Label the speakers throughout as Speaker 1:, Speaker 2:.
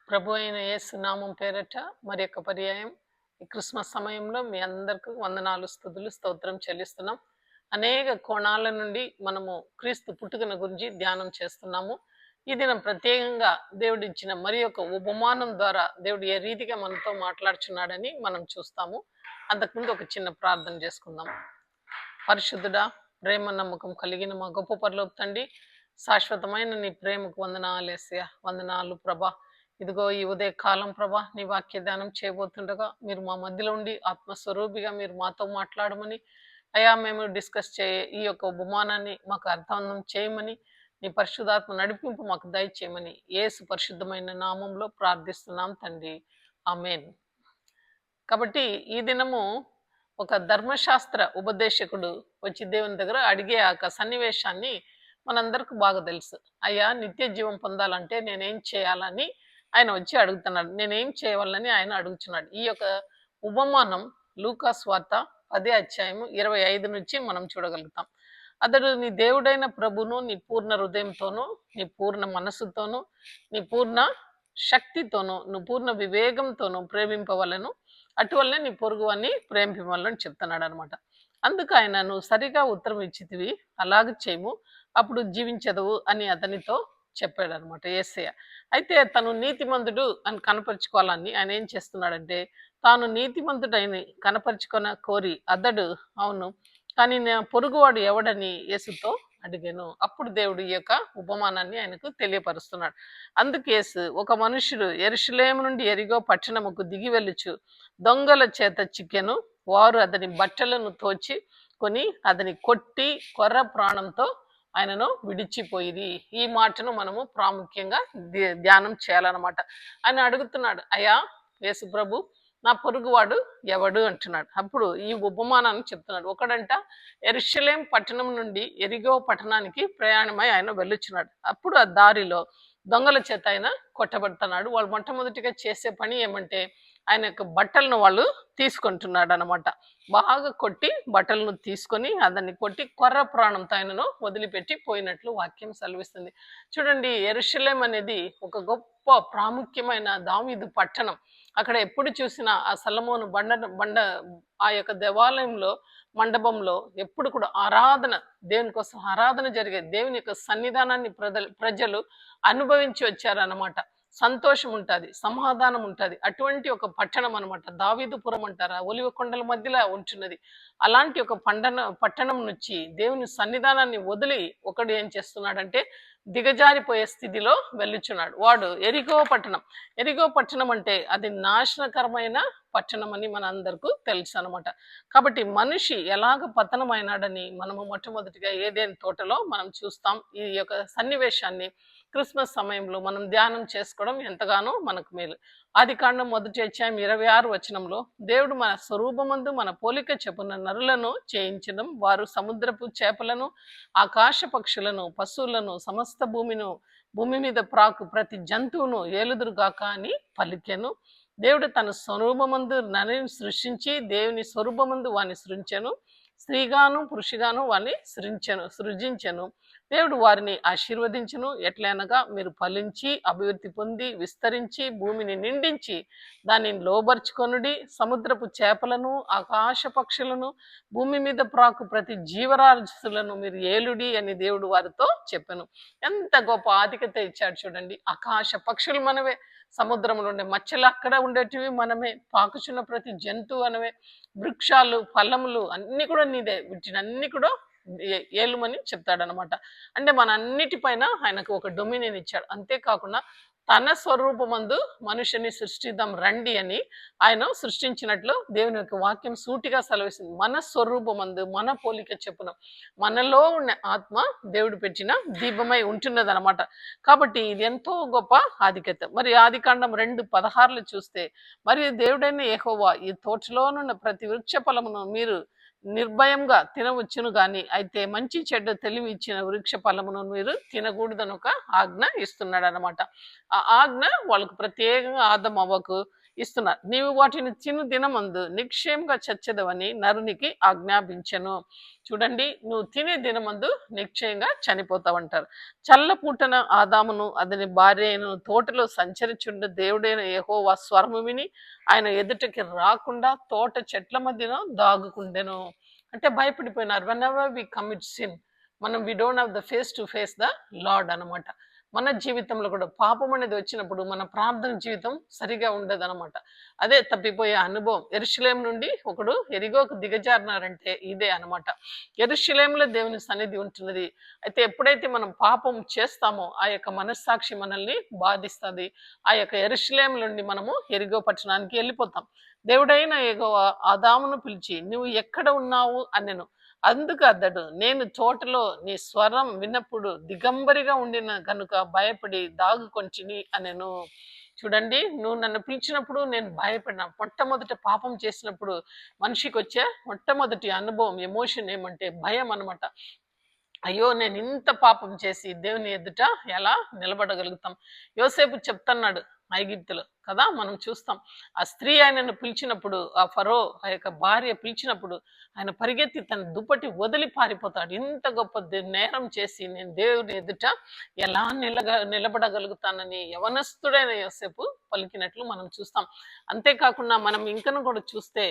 Speaker 1: ప్రభు అయిన యేసు నామం పేరట మరి యొక్క పర్యాయం ఈ క్రిస్మస్ సమయంలో మీ అందరికీ వందనాలు, స్తుతులు, స్తోత్రం చెల్లిస్తున్నాం. అనేక కోణాల నుండి మనము క్రీస్తు పుట్టుకను గురించి ధ్యానం చేస్తున్నాము. ఈ దినం ప్రత్యేకంగా దేవుడు ఇచ్చిన మరి యొక్క ఉపమానం ద్వారా దేవుడు ఏ రీతిగా మనతో మాట్లాడుచున్నాడని మనం చూస్తాము. అంతకుముందు ఒక చిన్న ప్రార్థన చేసుకుందాం. పరిశుద్ధుడా, ప్రేమ నమ్మకం కలిగిన మా గొప్ప పరలోక తండ్రి, శాశ్వతమైన నీ ప్రేమకు వందనాలు యేసయ్యా. వందనాలు ప్రభా. ఇదిగో ఈ ఉదయ కాలం ప్రభా, నీ వాక్య ధ్యానం చేయబోతుండగా మీరు మా మధ్యలో ఉండి ఆత్మస్వరూపిగా మీరు మాతో మాట్లాడమని, అయా మేము డిస్కస్ ఈ యొక్క ఉపమానాన్ని మాకు అర్థవంతం చేయమని, నీ పరిశుద్ధాత్మ నడిపింపు మాకు దయచేయమని యేసు పరిశుద్ధమైన నామంలో ప్రార్థిస్తున్నాం తండ్రి, ఆమేన్. కాబట్టి ఈ దినము ఒక ధర్మశాస్త్ర ఉపదేశకుడు వచ్చి దేవుని దగ్గర అడిగే ఆ సన్నివేశాన్ని మనందరికి బాగా తెలుసు. అయ్యా, నిత్య జీవం పొందాలంటే నేనేం చేయాలని ఆయన వచ్చి అడుగుతున్నాడు. నేనేం చేయవాలని ఆయన అడుగుతున్నాడు. ఈ యొక్క ఉపమానం లూకా స్వార్త 10వ అధ్యాయము 25 నుంచి మనం చూడగలుగుతాం. అతడు నీ దేవుడైన ప్రభును నీ పూర్ణ హృదయంతోనూ, నీ పూర్ణ మనస్సుతోనూ, నీ పూర్ణ శక్తితోనూ, నువ్వు పూర్ణ వివేకంతోనూ ప్రేమింపవలను, అటువల్లనే నీ పొరుగు అని ప్రేమింపవలని చెప్తున్నాడు అనమాట. అందుకు ఆయన, నువ్వు సరిగా ఉత్తరం ఇచ్చితివి, అలాగే చేయము, అప్పుడు జీవించదవు అని అతనితో చెప్పాడు అనమాట యేసయ్య. అయితే తను నీతిమంతుడు అని కనపరుచుకోవాలని ఆయన ఏం చేస్తున్నాడంటే, తాను నీతిమంతుడని కనపరుచుకొన కోరి అతడు, అవును కానీ నా పొరుగువాడు ఎవడని యేసుతో అడిగాను. అప్పుడు దేవుడు ఈ యొక్క ఉపమానాన్ని ఆయనకు తెలియపరుస్తున్నాడు. అందుకు యేసు, ఒక మనుషుడు యెరూషలేము నుండి యెరికో పట్టణముకు దిగి వెళ్ళుచు దొంగల చేత చిక్కెను. వారు అతని బట్టలను తోచి కొని అతని కొట్టి కొర్ర ప్రాణంతో ఆయనను విడిచిపోయింది. ఈ మాటను మనము ప్రాముఖ్యంగా ధ్యానం చేయాలన్నమాట. ఆయన అడుగుతున్నాడు, అయ్యా యేసు ప్రభు, నా పొరుగువాడు ఎవడు అంటున్నాడు. అప్పుడు ఈ ఉపమానాన్ని చెప్తున్నాడు. ఒకడంట యెరూషలేం పట్టణం నుండి యెరికో పట్టణానికి ప్రయాణమై ఆయన వెళ్ళుచున్నాడు. అప్పుడు ఆ దారిలో దొంగల చేత ఆయన కొట్టబడుతున్నాడు. వాళ్ళు మొట్టమొదటిగా చేసే పని ఏమంటే, ఆయన యొక్క బట్టలను వాళ్ళు తీసుకుంటున్నాడు అనమాట. బాగా కొట్టి బట్టలను తీసుకొని అతన్ని కొట్టి కొర్ర ప్రాణంతో ఆయనను వదిలిపెట్టి పోయినట్లు వాక్యం సెలవిస్తుంది. చూడండి, యెరూషలేం అనేది ఒక గొప్ప ప్రాముఖ్యమైన దావీదు పట్టణం. అక్కడ ఎప్పుడు చూసినా ఆ సొలొమోను బండ ఆ యొక్క దేవాలయంలో మండపంలో ఎప్పుడు కూడా ఆరాధన, దేవుని కోసం ఆరాధన జరిగేది. దేవుని యొక్క సన్నిధానాన్ని ప్రజలు అనుభవించి వచ్చారన్నమాట. సంతోషం ఉంటుంది, సమాధానం ఉంటుంది. అటువంటి ఒక పట్టణం అనమాట. దావీదుపురం అంటారా, ఒలివ కొండల మధ్యలో ఉంటున్నది. అలాంటి ఒక పట్టణం నుంచి దేవుని సన్నిధానాన్ని వదిలి ఒకడు ఏం చేస్తున్నాడంటే దిగజారిపోయే స్థితిలో వెళ్ళుచున్నాడు. వాడు యెరికో పట్టణం. యెరికో పట్టణం అంటే అది నాశనకరమైన పట్టణం అని మన అందరికీ తెలుసు అనమాట. కాబట్టి మనిషి ఎలాగ పతనమైనాడని మనము మొట్టమొదటిగా ఏదైనా తోటలో మనం చూస్తాం. ఈ యొక్క సన్నివేశాన్ని క్రిస్మస్ సమయంలో మనం ధ్యానం చేసుకోవడం ఎంతగానో మనకు మేలు. ఆదికాండం 1వ అధ్యాయం 26వ వచనంలో, దేవుడు మన స్వరూపమందు మన పోలిక చొప్పున నరులను చేయించడం, వారు సముద్రపు చేపలను, ఆకాశ పక్షులను, పశువులను, సమస్త భూమి మీద ప్రాకు ప్రతి జంతువును ఏలుదురుగాక అని పలికెను. దేవుడు తన స్వరూపమందు నరుని సృష్టించి దేవుని స్వరూపమందు వాని సృజించెను, స్త్రీగాను పురుషుగాను వారిని సృజించెను. దేవుడు వారిని ఆశీర్వదించును. ఎట్లనగా, మీరు ఫలించి అభివృద్ధి పొంది విస్తరించి భూమిని నిండించి దానిని లోబర్చుకొనుడి, సముద్రపు చేపలను, ఆకాశ పక్షులను, భూమి మీద ప్రాకు ప్రతి జీవరాశులను మీరు ఏలుడి అని దేవుడు వారితో చెప్పాను. ఎంత గొప్ప ఆధిక్యత ఇచ్చాడు చూడండి. ఆకాశ పక్షులు మనవే, సముద్రంలో ఉండే మచ్చలు అక్కడ ఉండేటివి మనమే, పాకుచున్న ప్రతి జంతువు మనమే, వృక్షాలు ఫలములు అన్ని కూడా నీదే, వీటినన్ని కూడా ఏలుమని చెప్తాడనమాట. అంటే మన అన్నిటిపైన ఆయనకు ఒక డొమినియన్ ఇచ్చాడు. అంతేకాకుండా తన స్వరూపమందు మనుషుని సృష్టిద్దాం రండి అని ఆయన సృష్టించినట్లు దేవుని యొక్క వాక్యం సూటిగా సెలవిస్తుంది. మన స్వరూపమందు మన పోలిక చెప్పున మనలో ఉన్న ఆత్మ దేవుడు పెట్టిన దీపమై ఉంటున్నది అనమాట. కాబట్టి ఇది ఎంతో గొప్ప ఆధిక్యత. మరి ఆదికాండం 2:16 చూస్తే, మరి దేవుడైన యెహోవా ఈ తోటలోనున్న ప్రతి వృక్ష ఫలమును మీరు నిర్భయంగా తినవచ్చును గాని, అయితే మంచి చెడ్డ తెలివి ఇచ్చిన వృక్ష ఫలమును మీరు తినకూడదని ఒక ఆజ్ఞ ఇస్తున్నాడు అనమాట. ఆ ఆజ్ఞ వాళ్ళకు ప్రత్యేకంగా ఆదం అవ్వకు ఇస్తున్నారు. నీవు వాటిని తిను దినమందు నిక్షేమంగా చచ్చెదవని నరునికి ఆజ్ఞాపించెను. చూడండి, నువ్వు తినే దినమందు నిశ్చయంగా చనిపోతావంటారు. చల్లపూటన ఆదామును అతని భార్య అయిన తోటలో సంచరించుండ దేవుడైన యెహోవా స్వరము విని ఆయన ఎదుటకి రాకుండా తోట చెట్ల మధ్యన దాగుకుండెను. అంటే భయపడిపోయినారు. Whenever we commit sin, మనం we don't have the face to face the Lord అనమాట. మన జీవితంలో కూడా పాపం అనేది వచ్చినప్పుడు మన ప్రార్థన జీవితం సరిగా ఉండదు అనమాట. అదే తప్పిపోయే అనుభవం. యెరూషలేము నుండి ఒకడు ఎరిగోకు దిగజారినారంటే ఇదే అనమాట. యెరూషలేములో దేవుని సన్నిధి ఉంటున్నది. అయితే ఎప్పుడైతే మనం పాపం చేస్తామో ఆ యొక్క మనస్సాక్షి మనల్ని బాధిస్తుంది. ఆ యొక్క యెరూషలేము నుండి మనము ఎరిగో పట్టణానికి వెళ్ళిపోతాం. దేవుడైన యెహోవా ఆదామును పిలిచి నువ్వు ఎక్కడ ఉన్నావు అనెను. అందుకు అతడు, నేను తోటలో నీ స్వరం విన్నప్పుడు దిగంబరిగా ఉండిన కనుక భయపడి దాగుకొంటిని అనెను. చూడండి, నువ్వు నన్ను పిలిచినప్పుడు నేను భయపడినా. మొట్టమొదట పాపం చేసినప్పుడు మనిషికి వచ్చే మొట్టమొదటి అనుభవం, ఎమోషన్ ఏమంటే భయం అనమాట. అయ్యో, నేను ఇంత పాపం చేసి దేవుని ఎదుట ఎలా నిలబడగలుగుతాం? యోసేపు చెప్తున్నాడు ఐగుప్తులో కదా, మనం చూస్తాం. ఆ స్త్రీ ఆయనను పిలిచినప్పుడు, ఆ ఫరో ఆ యొక్క భార్య పిలిచినప్పుడు ఆయన పరిగెత్తి తన దుప్పటి వదిలి పారిపోతాడు. ఇంత గొప్ప నేరం చేసి నేను దేవుని ఎదుట ఎలా నిలబడగలుగుతానని యవనస్తుడైన యోసేపు పలికినట్లు మనం చూస్తాం. అంతేకాకుండా మనం ఇంకను కూడా చూస్తే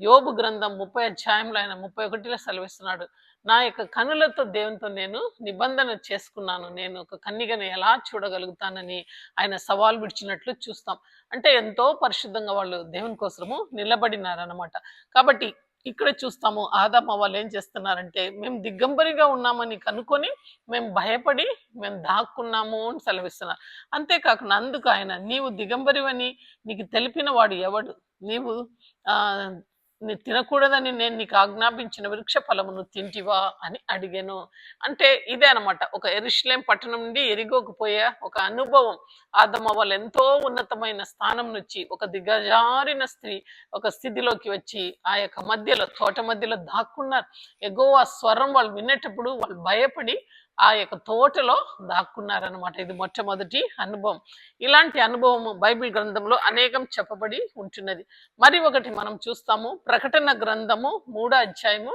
Speaker 1: యోబు గ్రంథం 30 అధ్యాయంలో ఆయన 31లో సెలవిస్తున్నాడు, నా యొక్క కనులతో దేవునితో నేను నిబంధన చేసుకున్నాను, నేను ఒక కన్నిగను ఎలా చూడగలుగుతానని ఆయన సవాల్ విడిచినట్లు చూస్తాం. అంటే ఎంతో పరిశుద్ధంగా వాళ్ళు దేవుని కోసము నిలబడినారనమాట. కాబట్టి ఇక్కడ చూస్తాము ఆదాము వాళ్ళు ఏం చేస్తున్నారంటే, మేము దిగంబరిగా ఉన్నామని కనుక్కొని మేము భయపడి మేము దాక్కున్నాము అని సెలవిస్తున్నారు. అంతేకాకుండా అందుకు ఆయన, నీవు దిగంబరివని నీకు తెలిపిన వాడు ఎవడు? నీవు ఆ నీ తినకూడదని నేను నీకు ఆజ్ఞాపించిన వృక్ష ఫలమును తింటివా అని అడిగాను. అంటే ఇదే అనమాట, ఒక యెరూషలేం పట్టణం నుండి ఎరిగోకు పోయే ఒక అనుభవం. ఆదమ వాళ్ళు ఎంతో ఉన్నతమైన స్థానం నుంచి ఒక దిగజారిన స్త్రీ ఒక స్థితిలోకి వచ్చి ఆ యొక్క మధ్యలో తోట మధ్యలో దాక్కున్నారు. ఎగోవా స్వరం వాళ్ళు వినేటప్పుడు వాళ్ళు భయపడి ఆ యొక్క తోటలో దాక్కున్నారనమాట. ఇది మొట్టమొదటి అనుభవం. ఇలాంటి అనుభవము బైబిల్ గ్రంథంలో అనేకం చెప్పబడి ఉంటున్నది. మరి ఒకటి మనం చూస్తాము, ప్రకటన గ్రంథము 3వ అధ్యాయము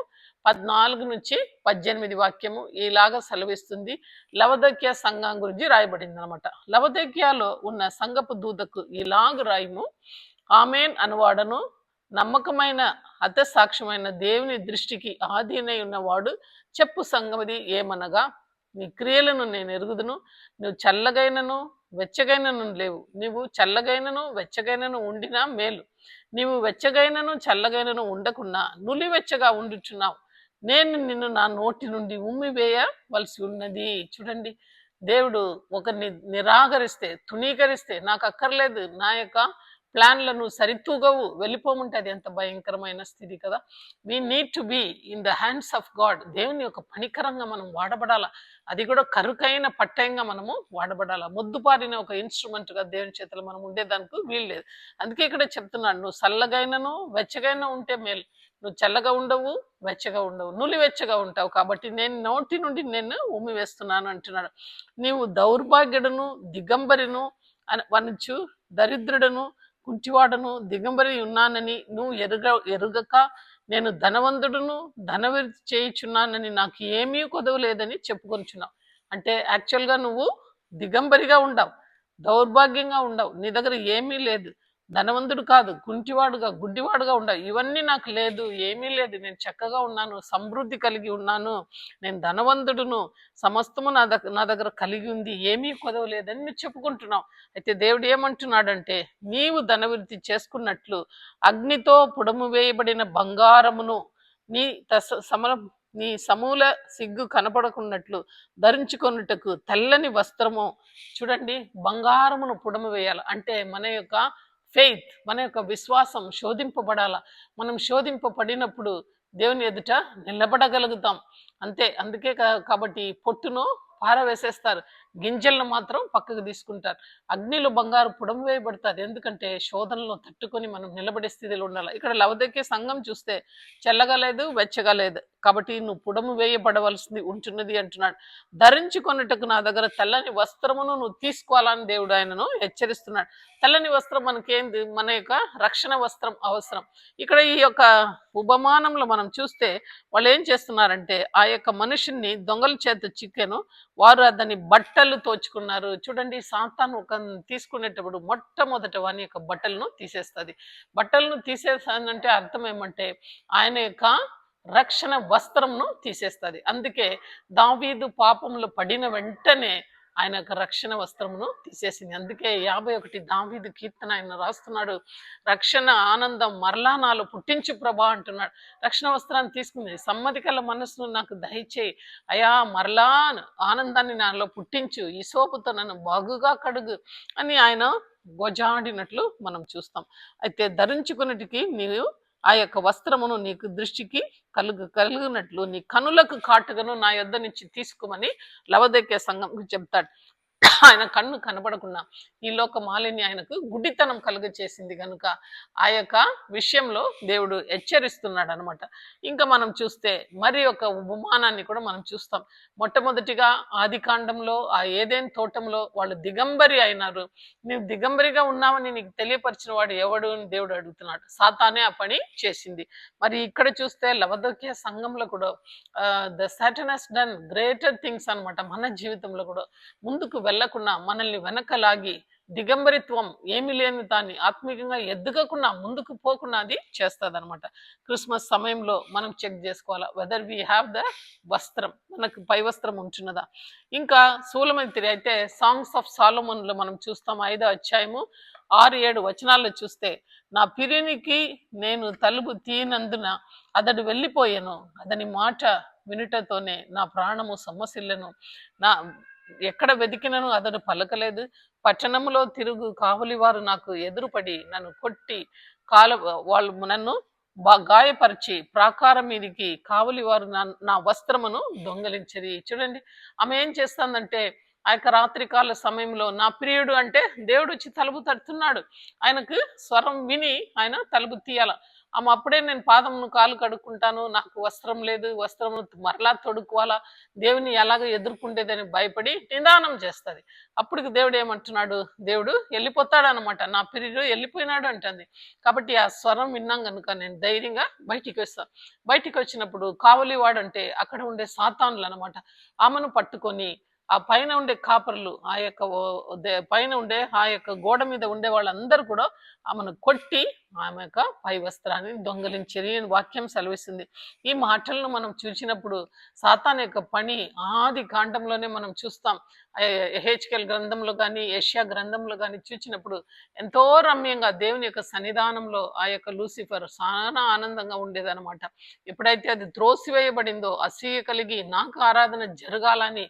Speaker 1: 14 నుంచి 18 వాక్యము ఇలాగా సెలవిస్తుంది. లవదోక్య సంఘం గురించి రాయబడింది అనమాట. లవదోక్యాలో ఉన్న సంఘపు దూతకు ఇలాగ రాయము, ఆమేన్ అనువాడను నమ్మకమైన హతసాక్ష్యమైన దేవుని దృష్టికి ఆధీనై ఉన్నవాడు చెప్పు సంగమది ఏమనగా, నీ క్రియలను నేను ఎరుగుదును, నువ్వు చల్లగైనను వెచ్చగైనను లేవు. నీవు చల్లగైనను వెచ్చగైనను ఉండినా మేలు, నీవు వెచ్చగైనను చల్లగైనను ఉండకుండా నులివెచ్చగా ఉండుచున్నావు. నేను నిన్ను నా నోటి నుండి ఉమ్మివేయవలసి ఉన్నది. చూడండి, దేవుడు ఒకరిని నిరాకరిస్తే, తునీకరిస్తే, నాకు అక్కర్లేదు, నా యొక్క ప్లాన్లను సరితూగవు, వెళ్ళిపోమంటే అది ఎంత భయంకరమైన స్థితి కదా. We need to be in the hands of God. దేవుని యొక్క పనికరంగా మనం వాడబడాల. అది కూడా కరుకైన పట్టయంగా మనము వాడబడాల. మొద్దుపారిన ఒక ఇన్స్ట్రుమెంట్గా దేవుని చేతులు మనం ఉండేదానికి వీలు లేదు. అందుకే ఇక్కడ చెప్తున్నాడు, నువ్వు చల్లగైనను వెచ్చగైనా ఉంటే మేలు, నువ్వు చల్లగా ఉండవు వెచ్చగా ఉండవు, నులివెచ్చగా ఉంటావు. కాబట్టి నేను నోటి నుండి నేను ఉమ్మి వేస్తున్నాను అంటున్నాడు. నీవు దౌర్భాగ్యుడును దిగంబరిను వనచు దరిద్రుడను కుంటివాడను దిగంబరి ఉన్నానని నువ్వు ఎరుగక నేను ధనవంతుడును ధనవిరుద్ధి చేయుచున్నానని నాకు ఏమీ కొదవలేదని చెప్పుకొనిచున్నావు. అంటే యాక్చువల్గా నువ్వు దిగంబరిగా ఉండవు, దౌర్భాగ్యంగా ఉండవు, నీ దగ్గర ఏమీ లేదు, ధనవంతుడు కాదు, కుంటివాడుగా గుడ్డివాడుగా ఉండవు. ఇవన్నీ నాకు లేదు, ఏమీ లేదు, నేను చక్కగా ఉన్నాను, సమృద్ధి కలిగి ఉన్నాను, నేను ధనవంతుడును, సమస్తము నా దగ్గర కలిగి ఉంది, ఏమీ కొదవలేదని నువ్వు చెప్పుకుంటున్నావు. అయితే దేవుడు ఏమంటున్నాడంటే, నీవు ధనవృద్ధి చేసుకున్నట్లు అగ్నితో పుడము వేయబడిన బంగారమును నీ సమూల సిగ్గు కనపడకున్నట్లు ధరించుకొనుటకు తెల్లని వస్త్రము. చూడండి, బంగారమును పుడము వేయాలి అంటే మన యొక్క ఫెయిత్, మన యొక్క విశ్వాసం శోధింపబడాల. మనం శోధింపబడినప్పుడు దేవుని ఎదుట నిలబడగలుగుతాం అంతే. అందుకే కాబట్టి పొట్టును పారవేసేస్తారు, గింజలను మాత్రం పక్కకు తీసుకుంటారు. అగ్నిలో బంగారు పుడం వేయబడతారు, ఎందుకంటే శోధనలో తట్టుకొని మనం నిలబడే స్థితిలో ఉండాలి. ఇక్కడ లవదోక్య సంఘం చూస్తే చల్లగా లేదు వెచ్చగా లేదు, కాబట్టి నువ్వు పుడము వేయబడవలసింది ఉంటున్నది అంటున్నాడు. ధరించుకొనుటకు నా దగ్గర తెల్లని వస్త్రమును నువ్వు తీసుకోవాలని దేవుడు ఆయనను హెచ్చరిస్తున్నాడు. తెల్లని వస్త్రం మనకేంది? మన యొక్క రక్షణ వస్త్రం అవసరం. ఇక్కడ ఈ యొక్క ఉపమానంలో మనం చూస్తే వాళ్ళు ఏం చేస్తున్నారంటే ఆ యొక్క మనుషుని దొంగల చేత చిక్కెను, వారు అతని బట్టలు తోచుకున్నారు. చూడండి, సాతాను ఒక తీసుకునేటప్పుడు మొట్టమొదట వాని యొక్క బట్టలను తీసేస్తుంది. బట్టలను తీసేస్తానంటే అర్థం ఏమంటే ఆయన యొక్క రక్షణ వస్త్రంను తీసేస్తుంది. అందుకే దావీదు పాపంలో పడిన వెంటనే ఆయన యొక్క రక్షణ వస్త్రమును తీసేసింది. అందుకే 51 దావీదు కీర్తన ఆయన రాస్తున్నాడు, రక్షణ ఆనందం మరలా నాలో పుట్టించు ప్రభా అంటున్నాడు. రక్షణ వస్త్రాన్ని తీసుకుంది. సమ్మతి కల మనస్సును నాకు దయచేయి అయా, మరలా ఆనందాన్ని నాలో పుట్టించు, ఈ సోపుతో నన్ను బాగుగా కడుగు అని ఆయన గొజాడినట్లు మనం చూస్తాం. అయితే ధరించుకున్నటికి నీవు ఆ యొక్క వస్త్రమును నీకు దృష్టికి కలుగునట్లు నీ కనులకు కాటుకను నా యొద్ద నుంచి తీసుకోమని లవదెక్కే సంఘంకు చెప్తాడు. ఆయన కన్ను కనబడకుండా ఈ లోక మాలిని ఆయనకు గుడ్డితనం కలుగ చేసింది కనుక ఆ యొక్క విషయంలో దేవుడు హెచ్చరిస్తున్నాడు అనమాట. ఇంకా మనం చూస్తే మరి ఒక ఉపమానాన్ని కూడా మనం చూస్తాం. మొట్టమొదటిగా ఆది కాండంలో ఆ ఏదైనా తోటంలో వాళ్ళు దిగంబరి అయినారు. నీవు దిగంబరిగా ఉన్నావని నీకు తెలియపరిచిన వాడు ఎవడు అని దేవుడు అడుగుతున్నాడు. సాతానే ఆ పని చేసింది. మరి ఇక్కడ చూస్తే లవదోక్య సంఘంలో కూడా the Satan has done greater things అనమాట. మన జీవితంలో కూడా ముందుకు వెళ్లకుండా మనల్ని వెనకలాగి దిగంబరిత్వం ఏమి లేని దాన్ని ఆత్మీయంగా ఎదగకుండా ముందుకు పోకుండా అది చేస్తుంది అనమాట. క్రిస్మస్ సమయంలో మనం చెక్ చేసుకోవాలా వెదర్ వీ హ్యావ్ ద వస్త్రం, మనకు పై వస్త్రం ఉంటున్నదా. ఇంకా సూలమంతిరి అయితే సాంగ్స్ ఆఫ్ సాలమోన్లో మనం చూస్తాం 5వ అధ్యాయము 6-7 వచనాల్లో చూస్తే, నా పిరినికి నేను తలుపు తీయనందున అతడు వెళ్ళిపోయాను, అతని మాట వినుటతోనే నా ప్రాణము సొమ్మసిల్లెను, నా ఎక్కడ వెతికినను అతడు పలకలేదు, పట్టణంలో తిరుగు కావలి వారు నాకు ఎదురుపడి నన్ను కొట్టి వాళ్ళు నన్ను గాయపరిచి ప్రాకారం మీదికి కావలి వారు నా వస్త్రమును దొంగలించరి. చూడండి, ఆమె ఏం చేస్తుందంటే ఆ యొక్క రాత్రికాల సమయంలో నా ప్రియుడు అంటే దేవుడు వచ్చి తలుపు తడుతున్నాడు, ఆయనకు స్వరం విని ఆయన తలుపు తీయాల. ఆమె అప్పుడే నేను పాదమును కాలు కడుక్కుంటాను, నాకు వస్త్రం లేదు, వస్త్రము మరలా తొడుక్కోవాలా, దేవుని ఎలాగ ఎదుర్కొంటేదని భయపడి నిదానం చేస్తుంది. అప్పటికి దేవుడు ఏమంటున్నాడు, దేవుడు వెళ్ళిపోతాడు అనమాట, నా ప్రియుడు వెళ్ళిపోయినాడు అంటుంది. కాబట్టి ఆ స్వరం విన్నాం కనుక నేను ధైర్యంగా బయటికి వస్తాను. బయటికి వచ్చినప్పుడు కావలివాడు అంటే అక్కడ ఉండే సాతానులు అనమాట, ఆమెను పట్టుకొని ఆ పైన ఉండే కాపర్లు, ఆ యొక్క పైన ఉండే ఆ యొక్క గోడ మీద ఉండే వాళ్ళందరూ కూడా ఆమెను కొట్టి ఆమె యొక్క పై వస్త్రాన్ని దొంగలించరి అని వాక్యం సెలవిస్తుంది. ఈ మాటలను మనం చూసినప్పుడు సాతాన్ యొక్క పని ఆది కాండంలోనే మనం చూస్తాం. హెచ్కెల్ గ్రంథంలో కానీ యెషయా గ్రంథంలో కానీ చూసినప్పుడు ఎంతో రమ్యంగా దేవుని యొక్క సన్నిధానంలో ఆ యొక్క లూసిఫర్ చాలా ఆనందంగా ఉండేదన్నమాట. ఎప్పుడైతే అది త్రోసివేయబడిందో, అసూయ కలిగి నాకు ఆరాధన జరగాలని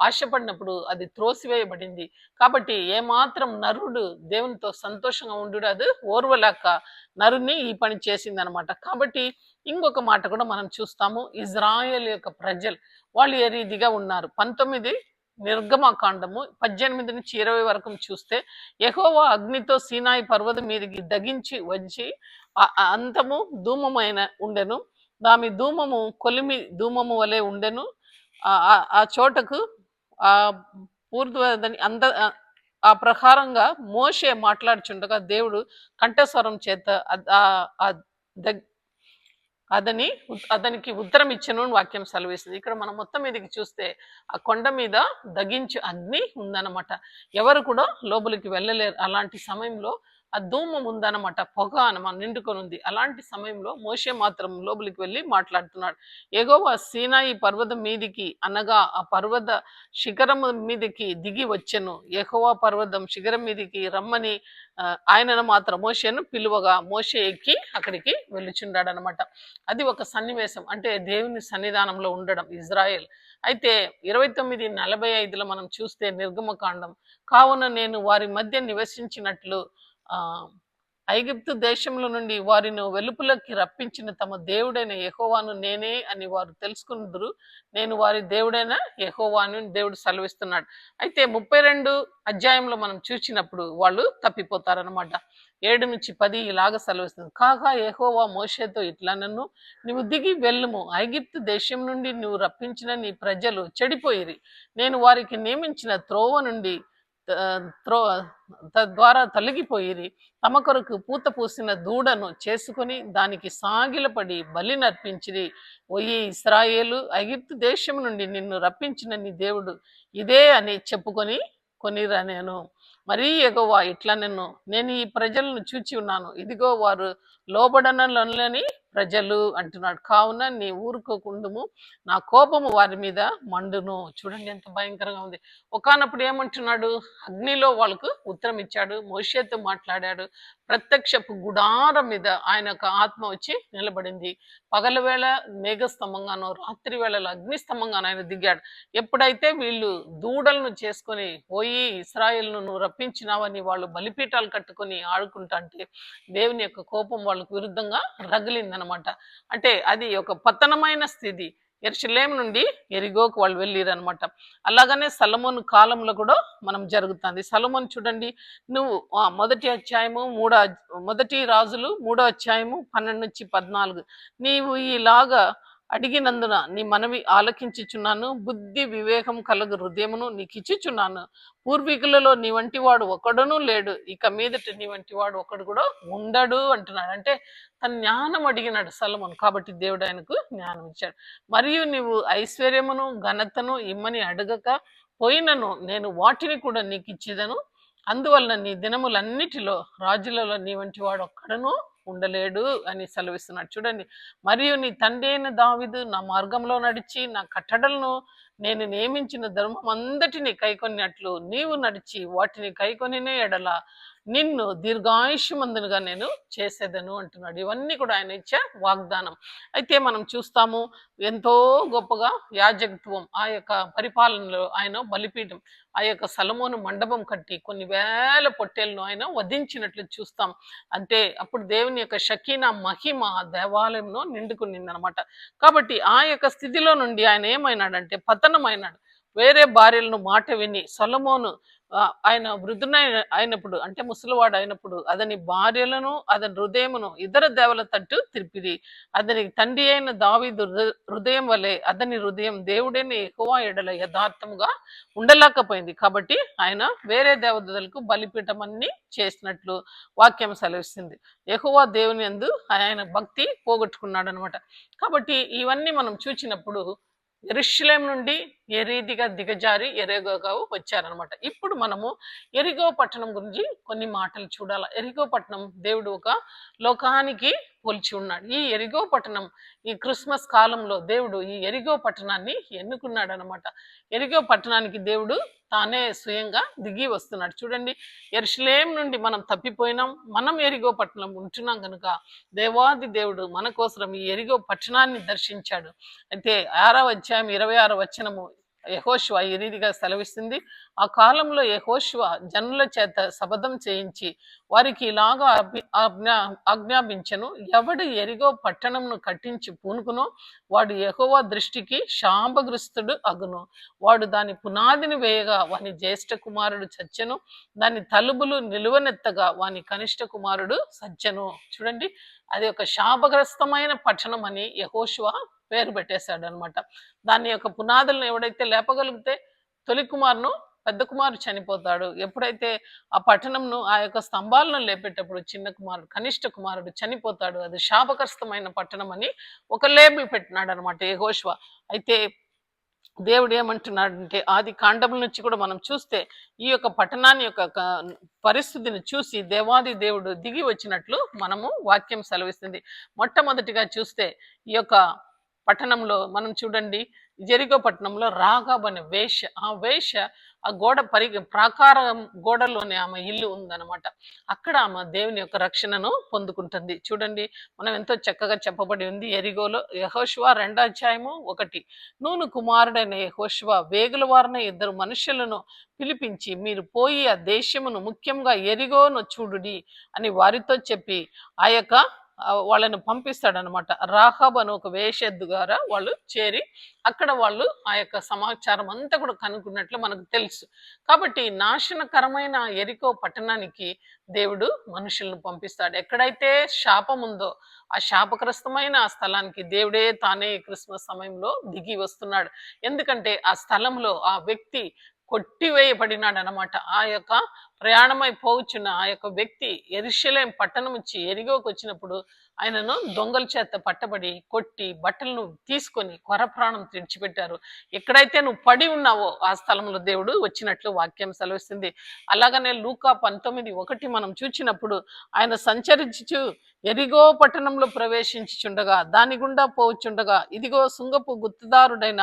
Speaker 1: ఆశపడినప్పుడు అది త్రోసివేయబడింది. కాబట్టి ఏమాత్రం నరుడు దేవునితో సంతోషంగా ఉండు అది ఓర్వలేక నరుని ఈ పని చేసింది అనమాట. కాబట్టి ఇంకొక మాట కూడా మనం చూస్తాము, ఇజ్రాయేల్ యొక్క ప్రజలు వాళ్ళు ఏ రీతిగా ఉన్నారు. 19 నిర్గమకాండము 18-20 వరకు చూస్తే, యెహోవా అగ్నితో సీనాయి పర్వతం మీదకి దగించి వచ్చి అంతము ధూమమైన ఉండెను, దాని ధూమము కొలిమి ధూమము వలె ఉండెను. ఆ చోటకు ఆ పూర్వదని ఆ ప్రకారంగా మోషే మాట్లాడుచుండగా దేవుడు కంఠస్వరం చేత అతనికి ఉత్తరం ఇచ్చను వాక్యం సెలవిస్తుంది. ఇక్కడ మనం మొత్తం మీదకి చూస్తే ఆ కొండ మీద దగించు అగ్ని ఉందన్నమాట. ఎవరు కూడా లోపలికి వెళ్ళలేరు. అలాంటి సమయంలో ఆ ధూమం ఉందన్నమాట, పొగ అనమాట నిండుకొని ఉంది. అలాంటి సమయంలో మోషే మాత్రం లోపలికి వెళ్ళి మాట్లాడుతున్నాడు. యెహోవా సీనాయి పర్వతం మీదికి అనగా ఆ పర్వత శిఖరం మీదకి దిగి వచ్చెను. యెహోవా పర్వతం శిఖరం మీదికి రమ్మని ఆయనను మాత్రం మోషేను పిలువగా మోషే ఎక్కి అక్కడికి వెళ్ళుచుండాడు అనమాట. అది ఒక సన్నివేశం, అంటే దేవుని సన్నిధానంలో ఉండడం ఇజ్రాయెల్. అయితే 29:45 మనం చూస్తే నిర్గమకాండం, కావున నేను వారి మధ్య నివసించినట్లు ఐగుప్తు దేశంలో నుండి వారిని వెలుపలకి రప్పించిన తమ దేవుడైన యెహోవాను నేనే అని వారు తెలుసుకుందురు. నేను వారి దేవుడైన యెహోవాను అని దేవుడు సెలవిస్తున్నాడు. అయితే 32 అధ్యాయంలో మనం చూసినప్పుడు వాళ్ళు తప్పిపోతారనమాట. 7-10 ఇలాగ సెలవిస్తుంది. కాగా యెహోవా మోషేతో ఇట్లా నన్ను నువ్వు దిగి వెళ్ళుము, ఐగుప్తు దేశం నుండి నువ్వు రప్పించిన నీ ప్రజలు చెడిపోయిరి. నేను వారికి నియమించిన త్రోవ నుండి త్రో తద్వారా తొలగిపోయిరి. తమ కొరకు పూత పూసిన దూడను చేసుకొని దానికి సాగిలపడి బలి నర్పించిరి. ఓయి ఇశ్రాయేలు, ఐగుప్తు దేశం నుండి నిన్ను రప్పించిన నీ దేవుడు ఇదే అని చెప్పుకొని కొనిరా. నేను మరీ యెహోవా ఇట్లా నేను ఈ ప్రజలను చూచి ఉన్నాను, ఇదిగో వారు లోబడనని ప్రజలు అంటున్నాడు. కావున నీ ఊరుకోకుండుము, నా కోపము వారి మీద మండును. చూడండి ఎంత భయంకరంగా ఉంది. ఒకానప్పుడు ఏమంటున్నాడు, అగ్నిలో వాళ్ళకు ఉత్తరం ఇచ్చాడు, మోషేతో మాట్లాడాడు. ప్రత్యక్షపు గుడారం మీద ఆయన యొక్క ఆత్మ వచ్చి నిలబడింది. పగలవేళ మేఘస్తంభంగానో, రాత్రి వేళలో అగ్నిస్తంభంగానో ఆయన దిగాడు. ఎప్పుడైతే వీళ్ళు దూడలను చేసుకొని పోయి ఇశ్రాయేలును నువ్వు రప్పించినావని వాళ్ళు బలిపీఠాలు కట్టుకొని ఆడుకుంటా అంటే దేవుని యొక్క కోపం వాళ్ళకు విరుద్ధంగా రగిలిందనమాట. అంటే అది ఒక పతనమైన స్థితి. యెరూషలేము నుండి యెరిగోకు వాళ్ళు వెళ్ళిరనమాట. అలాగనే సొలొమోను కాలంలో కూడా మనం జరుగుతుంది. సొలొమోను చూడండి, నువ్వు మొదటి రాజులు 3వ అధ్యాయము 12-14 నీవు ఇలాగా అడిగినందున నీ మనవి ఆలకించుచున్నాను, బుద్ధి వివేకం కలగు హృదయమును నీకు ఇచ్చుచున్నాను. పూర్వీకులలో నీ వంటి వాడు ఒకడును లేడు, ఇక మీదట నీ వంటి వాడు ఒకడు కూడా ఉండడు అంటున్నాడు. అంటే తన జ్ఞానం అడిగినాడు సొలొమోను, కాబట్టి దేవుడు ఆయనకు జ్ఞానం ఇచ్చాడు. మరియు నీవు ఐశ్వర్యమును ఘనతను ఇమ్మని అడగక పోయినను నేను వాటిని కూడా నీకు ఇచ్చేదను. అందువలన నీ దినములన్నిటిలో రాజులలో నీ వంటి వాడు ఒక్కడను ఉండలేడు అని సెలవిస్తున్నాడు. చూడండి, మరియు నీ తండ్రి అయిన దావీదు నా మార్గంలో నడిచి నా కట్టడలను నేను నియమించిన ధర్మం అంతటిని కైకొన్నట్లు నీవు నడిచి వాటిని కైకొనినే ఎడల నిన్ను దీర్ఘాయుష్మంతునిగా నేను చేసేదను అంటున్నాడు. ఇవన్నీ కూడా ఆయన ఇచ్చే వాగ్దానం. అయితే మనం చూస్తాము, ఎంతో గొప్పగా యాజకత్వం ఆ యొక్క పరిపాలనలో ఆయన బలిపీఠం, ఆ యొక్క సొలొమోను మండపం కట్టి కొన్ని వేల పొట్టేలను ఆయన వధించినట్లు చూస్తాం. అంటే అప్పుడు దేవుని యొక్క షకీనా మహిమ దేవాలయంలో నిండుకునిందనమాట. కాబట్టి ఆ యొక్క స్థితిలో నుండి ఆయన ఏమైనాడంటే పతనమైనాడు. వేరే భార్యలను మాట విని సొలొమోను ఆయన అయినప్పుడు, అంటే ముసలివాడు అయినప్పుడు అతని భార్యలను అతని హృదయమును ఇతర దేవల తట్టు తిరిపిరి. అతనికి తండ్రి అయిన దావీదు హృదయం వలె అతని హృదయం దేవుడైన యెహోవా ఎడల యథార్థముగా ఉండలేకపోయింది. కాబట్టి ఆయన వేరే దేవతలకు బలిపీఠం అన్ని చేసినట్లు వాక్యం సెలవిస్తుంది. యెహోవా దేవుని యందు ఆయన భక్తి పోగొట్టుకున్నాడు అనమాట. కాబట్టి ఇవన్నీ మనం చూసినప్పుడు యెరూషలేము నుండి ఏ రీతిగా దిగజారి ఎరిగోగా వచ్చారనమాట. ఇప్పుడు మనము ఎరిగో పట్టణం గురించి కొన్ని మాటలు చూడాలి. ఎరిగో పట్టణం దేవుడు ఒక లోకానికి పోల్చి ఉన్నాడు. ఈ ఎరిగో పట్టణం ఈ క్రిస్మస్ కాలంలో దేవుడు ఈ ఎరిగో పట్టణాన్ని ఎన్నుకున్నాడు అనమాట. ఎరిగో పట్టణానికి దేవుడు తానే స్వయంగా దిగి వస్తున్నాడు. చూడండి, యెరూషలేము నుండి మనం తప్పిపోయినాం, మనం ఎరిగో పట్టణం ఉంటున్నాం కనుక దేవాది దేవుడు మన కోసం ఈ ఎరిగో పట్టణాన్ని దర్శించాడు. అయితే 6వ అధ్యాయం 26వ వచనము యెహోషువ ఈ రీతిగా సెలవిస్తుంది. ఆ కాలంలో యెహోషువ జనుల చేత శపథం చేయించి వారికి ఇలాగా ఆజ్ఞాపించెను, ఎవడు ఎరిగో పట్టణంను కట్టించి పూనుకునో వాడు యెహోవా దృష్టికి శాపగ్రస్తుడు అగును. వాడు దాని పునాదిని వేయగా వాని జ్యేష్ఠ కుమారుడు చచ్చెను, దాని తలుపులు నిలువనెత్తగా వాని కనిష్ట కుమారుడు సచ్చెను. చూడండి, అది ఒక శాపగ్రస్తమైన పట్టణం అని యెహోషువ పేరు పెట్టేశాడు అనమాట. దాని యొక్క పునాదులను ఎవడైతే లేపగలిగితే తొలి కుమారును పెద్ద కుమారుడు చనిపోతాడు. ఎప్పుడైతే ఆ పట్టణంను ఆ యొక్క స్తంభాలను లేపేటప్పుడు చిన్న కుమారుడు కనిష్ట కుమారుడు చనిపోతాడు. అది శాపగ్రస్తమైన పట్టణం అని ఒక లేబుల్ పెట్టినాడు అనమాట యెహోషువ. అయితే దేవుడు ఏమంటున్నాడంటే ఆది కాండం నుంచి కూడా మనం చూస్తే ఈ యొక్క పట్టణాన్ని యొక్క పరిస్థితిని చూసి దేవాది దేవుడు దిగి వచ్చినట్లు మనము వాక్యం సెలవిస్తుంది. మొట్టమొదటిగా చూస్తే ఈ యొక్క పట్టణంలో మనం చూడండి, జెరికో పట్టణంలో రాగాబు అనే వేశ్య, ఆ వేశ్య ఆ గోడ ప్రాకారం గోడలోనే ఆమె ఇల్లు ఉందన్నమాట. అక్కడ ఆమె దేవుని యొక్క రక్షణను పొందుకుంటుంది. చూడండి, మనం ఎంతో చక్కగా చెప్పబడి ఉంది యెరిగోలో. యెహోషువ 2:1. నూను కుమారుడైన యెహోషువ వేగుల వారిన 2 మనుషులను పిలిపించి, మీరు పోయి ఆ దేశమును ముఖ్యంగా యెరిగోను చూడుడి అని వారితో చెప్పి ఆ యొక్క వాళ్ళని పంపిస్తాడనమాట. రాహాబ్ అని ఒక వేశ్య ద్వారా వాళ్ళు చేరి అక్కడ వాళ్ళు ఆ యొక్క సమాచారం అంతా కూడా కనుక్కున్నట్లు మనకు తెలుసు. కాబట్టి నాశనకరమైన యెరికో పట్టణానికి దేవుడు మనుషులను పంపిస్తాడు. ఎక్కడైతే శాపం ఉందో ఆ శాపగ్రస్తమైన ఆ స్థలానికి దేవుడే తానే క్రిస్మస్ సమయంలో దిగి వస్తున్నాడు. ఎందుకంటే ఆ స్థలంలో ఆ వ్యక్తి కొట్టివేయబడినాడు అనమాట. ఆ యొక్క ప్రయాణమై పోవచ్చున్న ఆ యొక్క వ్యక్తి యెరూషలేం పట్టణం నుంచి ఎరిగోకి వచ్చినప్పుడు ఆయనను దొంగల చేత పట్టబడి కొట్టి బట్టలను తీసుకొని కొర ప్రాణం తెడిచిపెట్టారు. ఎక్కడైతే నువ్వు పడి ఉన్నావో ఆ స్థలంలో దేవుడు వచ్చినట్లు వాక్యం సెలవిస్తుంది. అలాగనే లూకా 19:1 మనం చూచినప్పుడు ఆయన సంచరించుచు ఎరిగో పట్టణంలో ప్రవేశించుచుండగా దాని గుండా పోవచ్చుండగా ఇదిగో సుంగపు గుర్తుదారుడైన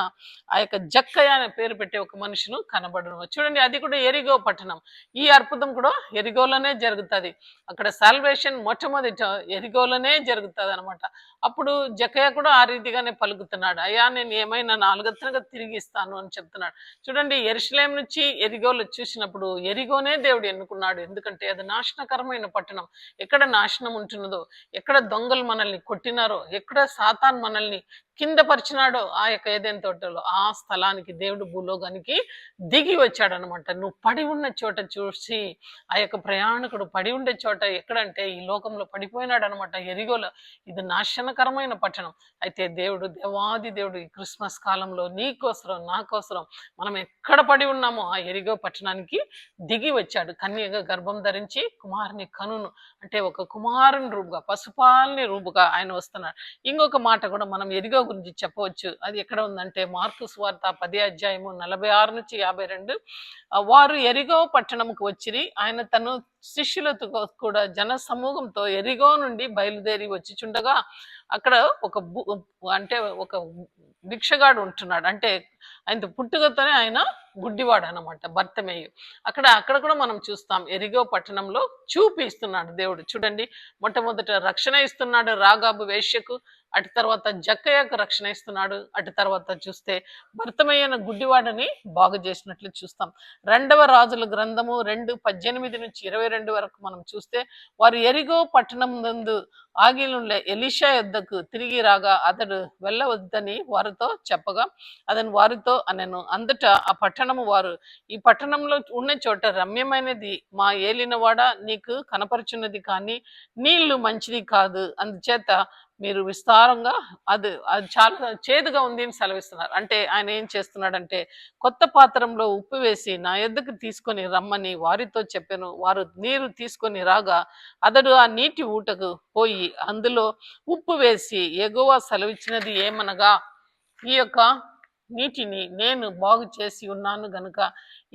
Speaker 1: ఆ యొక్క జక్కయ్య అనే పేరు పెట్టే ఒక మనుషును కనబడను. చూడండి, అది కూడా ఎరిగో పట్టణం. ఈ అద్భుతం కూడా ఎరిగోలోనే జరుగుతుంది. అక్కడ సాల్వేషన్ మొట్టమొదట ఎరిగోలోనే జరుగుతుంది అనమాట. అప్పుడు జక్కయ్య కూడా ఆ రీతిగానే పలుకుతున్నాడు, అయ్యా నేను ఏమైనా 4 తిరిగి ఇస్తాను అని చెప్తున్నాడు. చూడండి, యెరూషలేం నుంచి ఎరిగోలు చూసినప్పుడు ఎరిగోనే దేవుడు ఎన్నుకున్నాడు. ఎందుకంటే అది నాశనకరమైన పట్టణం. ఎక్కడ నాశనం ఉంటున్నదో, ఎక్కడ దొంగలు మనల్ని కొట్టినారో, ఎక్కడ సాతాన్ మనల్ని కింద పరిచినాడో ఆ యొక్క ఏదైనా తోటలో ఆ స్థలానికి దేవుడు భూలోకానికి దిగి వచ్చాడు అనమాట. నువ్వు పడి ఉన్న చోట చూసి ఆ యొక్క ప్రయాణికుడు పడి ఉండే చోట ఎక్కడంటే ఈ లోకంలో పడిపోయినాడు అనమాట, ఎరిగోలో. ఇది నాశనకరమైన పట్టణం. అయితే దేవుడు, దేవాది దేవుడు ఈ క్రిస్మస్ కాలంలో నీకోసరం నాకోసరం మనం ఎక్కడ పడి ఉన్నామో ఆ ఎరిగో పట్టణానికి దిగి వచ్చాడు. కన్యగా గర్భం ధరించి కుమారుని కనును, అంటే ఒక కుమారుని రూపుగా, పశుపాలని రూపుగా ఆయన వస్తున్నాడు. ఇంకొక మాట కూడా మనం ఎరిగో గురించి చెప్పవచ్చు. అది ఎక్కడ ఉందంటే మార్కు సువార్త 10:46-52. వారు ఎరిగో పట్టణంకు వచ్చిరి. ఆయన తను శిష్యులతో కూడా జన సమూహంతో ఎరిగో నుండి బయలుదేరి వచ్చిచుండగా అక్కడ అంటే ఒక భిక్షగాడు ఉంటున్నాడు. అంటే ఆయన పుట్టుకతోనే ఆయన గుడ్డివాడు అనమాట, భర్తమేయు. అక్కడ కూడా మనం చూస్తాం ఎరిగో పట్టణంలో చూపిస్తున్నాడు దేవుడు. చూడండి, మొట్టమొదట రక్షణ ఇస్తున్నాడు రాగాబు వేశ్యకు, అటు తర్వాత జక్కయ్యకు రక్షణ ఇస్తున్నాడు, అటు తర్వాత చూస్తే భర్తమయ్యన గుడ్డివాడని బాగు చేసినట్లు చూస్తాం. 2వ రాజుల గ్రంథము 2:18-22 వరకు మనం చూస్తే వారు ఎరిగో పట్టణం నందు ఆగిలుండే ఎలీషా యొద్దకు తిరిగి రాగా అతడు వెళ్ళవద్దని వారితో చెప్పగా అతను వారితో అనెను. అంతటా ఆ పట్టణము వారు, ఈ పట్టణంలో ఉన్న చోట రమ్యమైనది మా ఏలినవాడ నీకు కనపరుచున్నది, కానీ నీళ్లు మంచిది కాదు, అందుచేత మీరు విస్తారంగా అది చాలా చేదుగా ఉంది అని సెలవిస్తున్నారు. అంటే ఆయన ఏం చేస్తున్నాడంటే కొత్త పాత్రంలో ఉప్పు వేసి నా యొద్దకు తీసుకొని రమ్మని వారితో చెప్పాను. వారు నీరు తీసుకొని రాగా అతడు ఆ నీటి ఊటకు పోయి అందులో ఉప్పు వేసి యెహోవా సెలవిచ్చినది ఏమనగా ఈ యొక్క నీటిని నేను బాగు చేసి ఉన్నాను గనుక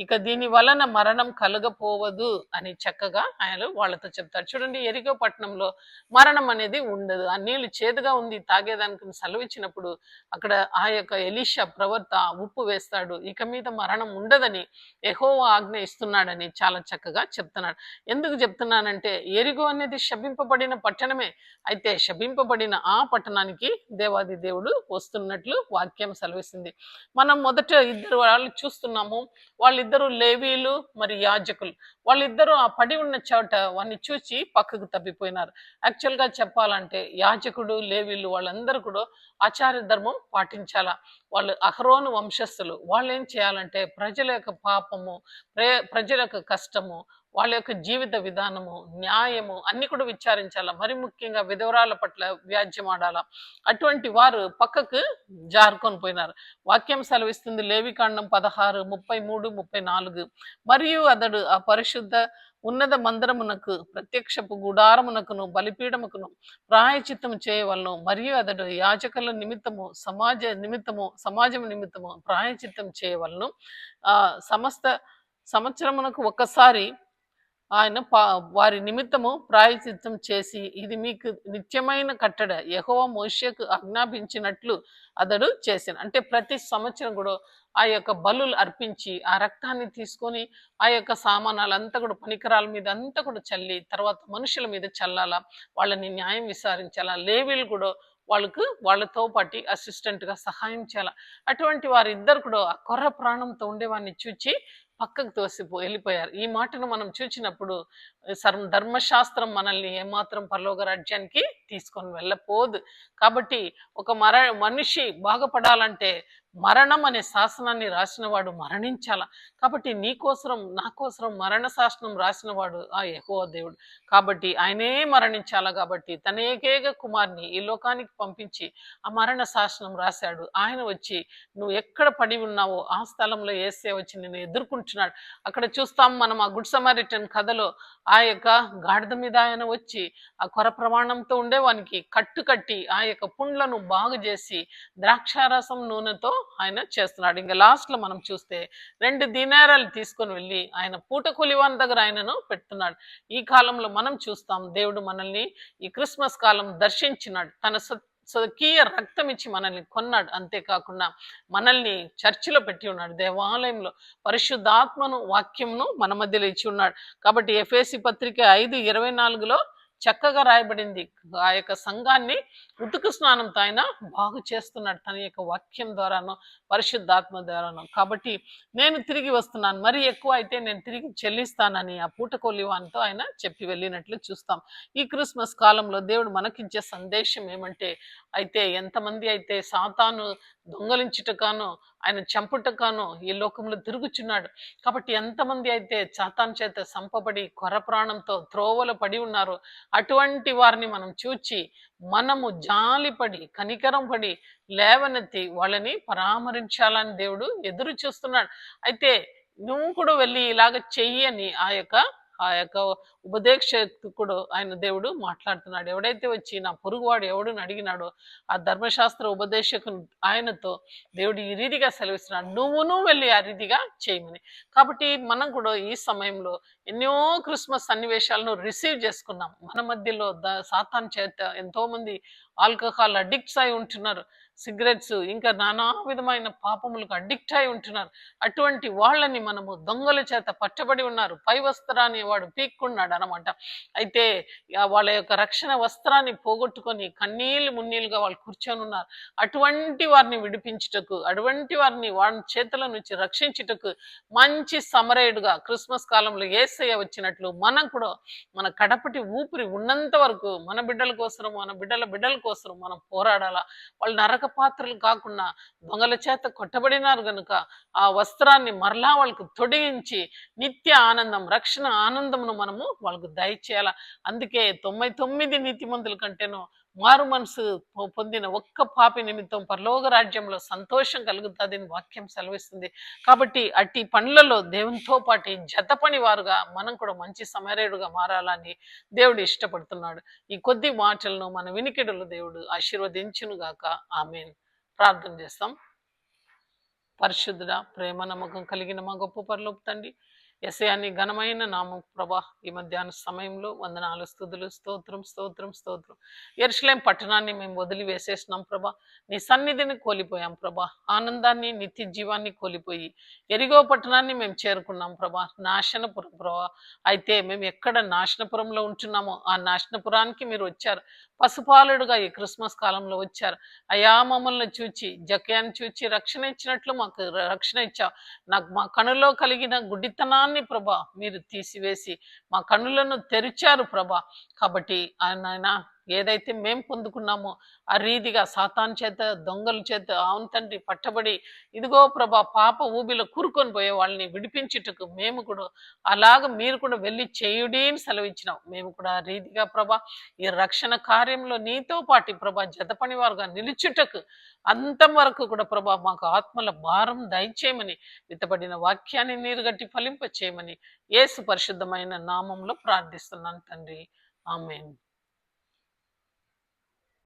Speaker 1: ఇక దీని వలన మరణం కలగపోవదు అని చక్కగా ఆయన వాళ్ళతో చెప్తాడు. చూడండి, ఎరిగో పట్టణంలో మరణం అనేది ఉండదు. ఆ నీళ్లు చేదుగా ఉంది తాగేదానికి సెలవిచ్చినప్పుడు అక్కడ ఆ యొక్క ఎలీషా ప్రవక్త ఉప్పు వేస్తాడు. ఇక మీద మరణం ఉండదని యెహోవా ఆజ్ఞ ఇస్తున్నాడని చాలా చక్కగా చెప్తున్నాడు. ఎందుకు చెప్తున్నానంటే ఎరిగో అనేది శపింపబడిన పట్టణమే. అయితే శపింపబడిన ఆ పట్టణానికి దేవాది దేవుడు వస్తున్నట్లు వాక్యం సెలవిస్తుంది. మనం మొదట ఇద్దరు వాళ్ళు చూస్తున్నాము. వాళ్ళిద్దరూ లేవీలు మరి యాజకులు. వాళ్ళిద్దరూ ఆ పడి ఉన్న చోట వాడిని చూసి పక్కకు తప్పిపోయినారు. యాక్చువల్గా చెప్పాలంటే యాజకుడు లేవీలు వాళ్ళందరూ కూడా ఆచార్య ధర్మం పాటించాలా. వాళ్ళు అహరోను వంశస్థులు. వాళ్ళు ఏం చేయాలంటే ప్రజల యొక్క పాపము, ప్రజల యొక్క కష్టము, వాళ్ళ యొక్క జీవిత విధానము, న్యాయము అన్ని కూడా విచారించాలా. మరి ముఖ్యంగా విధవరాల పట్ల వ్యాజ్యం ఆడాలా. అటువంటి వారు పక్కకు జారుకొని పోయినారు. వాక్యం సెలవిస్తుంది లేవికాండం 16:33-34. మరియు అతడు ఆ పరిశుద్ధ ఉన్నత మందిరమునకు ప్రత్యక్షపు గుడారమునకును బలిపీఠముకును ప్రాయచిత్తము చేయవలను. మరియు అతడు యాజకుల నిమిత్తము సమాజం నిమిత్తము ప్రాయచిత్తం చేయవలను. సమస్త సంవత్సరమునకు ఒక్కసారి ఆయన వారి నిమిత్తము ప్రాయశ్చిత్తం చేసి ఇది మీకు నిత్యమైన కట్టడ యెహోవా మోషేకు ఆజ్ఞాపించినట్లు అతడు చేశాను. అంటే ప్రతి సంవత్సరం కూడా ఆ యొక్క బలులు అర్పించి ఆ రక్తాన్ని తీసుకొని ఆ యొక్క సామానాలంతా కూడా పనికిరాల మీద అంతా కూడా చల్లి తర్వాత మనుషుల మీద చల్లాలా, వాళ్ళని న్యాయం విచారించాలా, లేవీలు కూడా వాళ్ళతో పాటు అసిస్టెంట్ గా సహాయం చేయాల. అటువంటి వారిద్దరు కూడా ఆ కొర్ర ప్రాణంతో ఉండేవాడిని చూచి పక్కకు వెళ్ళిపోయారు. ఈ మాటను మనం చూచినప్పుడు ధర్మశాస్త్రం మనల్ని ఏమాత్రం పరలోక రాజ్యానికి తీసుకొని వెళ్ళపోదు. కాబట్టి ఒక మనిషి బాగుపడాలంటే మరణం అనే శాసనాన్ని రాసిన వాడు మరణించాల. కాబట్టి నీ కోసరం నా కోసరం మరణ శాసనం రాసిన వాడు ఆ యెహోవా దేవుడు. కాబట్టి ఆయనే మరణించాలా కాబట్టి తన ఏకైక కుమార్ని ఈ లోకానికి పంపించి ఆ మరణ శాసనం రాశాడు. ఆయన వచ్చి నువ్వు ఎక్కడ పడి ఉన్నావో ఆ స్థలంలో యేసయ్య వచ్చి నిన్ను ఎదుర్కొంటున్నాడు. అక్కడ చూస్తాం మనం ఆ గుడ్ సమరిటన్ కథలో ఆ యొక్క గాడిద మీద ఆయన వచ్చి ఆ కొర ప్రమాణంతో ఉండేవానికి కట్టి ఆ యొక్క పుండ్లను బాగు చేసి ద్రాక్షారసం నూనెతో ఆయన చేస్తున్నాడు. ఇంకా లాస్ట్ లో మనం చూస్తే 2 దీనారాలు తీసుకొని వెళ్ళి ఆయన పూట కూలివాని దగ్గర ఆయనను పెడుతున్నాడు. ఈ కాలంలో మనం చూస్తాం దేవుడు మనల్ని ఈ క్రిస్మస్ కాలం దర్శించినాడు. తన స్వకీయ రక్తం ఇచ్చి మనల్ని కొన్నాడు. అంతేకాకుండా మనల్ని చర్చిలో పెట్టి ఉన్నాడు, దేవాలయంలో పరిశుద్ధాత్మను వాక్యంను మన మధ్యలో ఇచ్చి ఉన్నాడు. కాబట్టి ఎఫెసీ పత్రిక 5:24లో చక్కగా రాయబడింది. ఆ యొక్క సంఘాన్ని ఉతుకు స్నానంతో ఆయన బాగు చేస్తున్నాడు తన యొక్క వాక్యం ద్వారాను పరిశుద్ధాత్మ ద్వారాను. కాబట్టి నేను తిరిగి వస్తున్నాను, మరి ఎక్కువ అయితే నేను తిరిగి చెల్లిస్తానని ఆ పూటకొలివానితో ఆయన చెప్పి వెళ్ళినట్లు చూస్తాం. ఈ క్రిస్మస్ కాలంలో దేవుడు మనకిచ్చే సందేశం ఏమంటే, అయితే ఎంతమంది అయితే సాతాను దొంగలించుటకానో ఆయన చంపుటకానో ఈ లోకంలో తిరుగుచున్నాడు. కాబట్టి ఎంతమంది అయితే సాతాను చేత సంపబడి కొర ప్రాణంతో త్రోవలో పడి ఉన్నారో అటువంటి వారిని మనం చూచి మనము జాలిపడి కనికరం పడి లేవనెత్తి వాళ్ళని పరామరించాలని దేవుడు ఎదురు చూస్తున్నాడు. అయితే నువ్వు కూడా వెళ్ళి ఇలాగ చెయ్యి అని ఆ యొక్క ఉపదేశకుడు ఆయన దేవుడు మాట్లాడుతున్నాడు. ఎవడైతే వచ్చి నా పొరుగువాడు ఎవడుని అడిగినాడో ఆ ధర్మశాస్త్ర ఉపదేశకుని ఆయనతో దేవుడు ఈ రీతిగా సెలవిస్తున్నాడు, నువ్వును వెళ్ళి ఆ రీతిగా చేయమని. కాబట్టి మనం కూడా ఈ సమయంలో ఎన్నో క్రిస్మస్ సన్నివేశాలను రిసీవ్ చేసుకున్నాం. మన మధ్యలో సాతాన్ చేత ఎంతో మంది ఆల్కహాల్ అడిక్ట్స్ అయి ఉంటున్నారు, సిగరెట్స్ ఇంకా నానా విధమైన పాపములకు అడిక్ట్ అయి ఉంటున్నారు. అటువంటి వాళ్ళని మనము దొంగల చేత పట్టబడి ఉన్నారు. పై వస్త్రాన్ని వాడు పీక్కున్నాడు అనమాట. అయితే వాళ్ళ యొక్క రక్షణ వస్త్రాన్ని పోగొట్టుకొని కన్నీళ్ళు మున్నీళ్ళుగా వాళ్ళు కూర్చొని ఉన్నారు. అటువంటి వారిని విడిపించుటకు, అటువంటి వారిని వాళ్ళ చేతుల నుంచి రక్షించుటకు మంచి సమరయుడుగా క్రిస్మస్ కాలంలో యేసయ్య వచ్చినట్లు మనం కూడా మన కడపటి ఊపిరి ఉన్నంత వరకు మన బిడ్డల కోసం, మన బిడ్డల కోసం మనం పోరాడాలా. వాళ్ళు నరక పాత్రలు కాకుండా దొంగల చేత కొట్టబడినారు గనుక ఆ వస్త్రాన్ని మరలా వాళ్ళకు తొడిగించి నిత్య ఆనందం, రక్షణ ఆనందమును మనము వాళ్ళకు దయచేయాల. అందుకే 99 నీతిమంతుల కంటేనో మారు మనసు పొందిన ఒక్క పాపి నిమిత్తం పరలోక రాజ్యంలో సంతోషం కలుగుతుందని వాక్యం సెలవిస్తుంది. కాబట్టి అట్టి పనులలో దేవునితో పాటు జతపని వారుగా మనం కూడా మంచి సమరేడుగా మారాలని దేవుడు ఇష్టపడుతున్నాడు. ఈ కొద్ది మాటలను మన వినికిడులు దేవుడు ఆశీర్వదించును గాక. ఆమేన్. ప్రార్థన చేస్తాం. పరిశుద్ధుడ, ప్రేమ నమ్మకం కలిగిన మా గొప్ప పరలోక తండ్రి, యేసయ్య ఘనమైన నామం ప్రభా, ఈ మధ్యాహ్న సమయంలో వందనాలు, స్తుతులు, స్తోత్రం స్తోత్రం స్తోత్రం. యెరూషలేం పట్టణాన్ని మేము వదిలి వేసేసినాం ప్రభా, నీ సన్నిధిని కోల్పోయాం ప్రభా, ఆనందాన్ని నిత్య జీవాన్ని కోల్పోయి ఎరిగో పట్టణాన్ని మేము చేరుకున్నాం ప్రభా, నాశనపురం ప్రభా. అయితే మేము ఎక్కడ నాశనపురంలో ఉంటున్నామో ఆ నాశనపురానికి మీరు వచ్చారు, పసుపాలుడుగా ఈ క్రిస్మస్ కాలంలో వచ్చారు. అయా మమ్మల్ని చూచి, జకయాన్ని చూచి రక్షణ ఇచ్చినట్లు మాకు రక్షణ ఇచ్చావు. నాకు మా కనులో కలిగిన గుడ్డితనాన్ని ప్రభా మీరు తీసివేసి మా కన్నులను తెరిచారు ప్రభా. కాబట్టి ఆయన ఏదైతే మేము పొందుకున్నామో ఆ రీతిగా సాతాన్ చేత, దొంగల చేత అవును తండ్రి పట్టబడి ఇదిగో ప్రభా పాప ఊబిలో కూరుకొని పోయే వాళ్ళని విడిపించుటకు మేము కూడా అలాగ మీరు కూడా వెళ్ళి చేయుడి అని సెలవిచ్చినాం. మేము కూడా ఆ రీతిగా ప్రభా ఈ రక్షణ కార్యంలో నీతో పాటి ప్రభా జతపని వారుగా నిలుచుటకు అంతం వరకు కూడా ప్రభా మాకు ఆత్మల భారం దయచేయమని, విత్తబడిన వాక్యాన్ని నీరుగట్టి ఫలింప చేయమని యేసు పరిశుద్ధమైన నామంలో ప్రార్థిస్తున్నాను తండ్రి. ఆమేన్.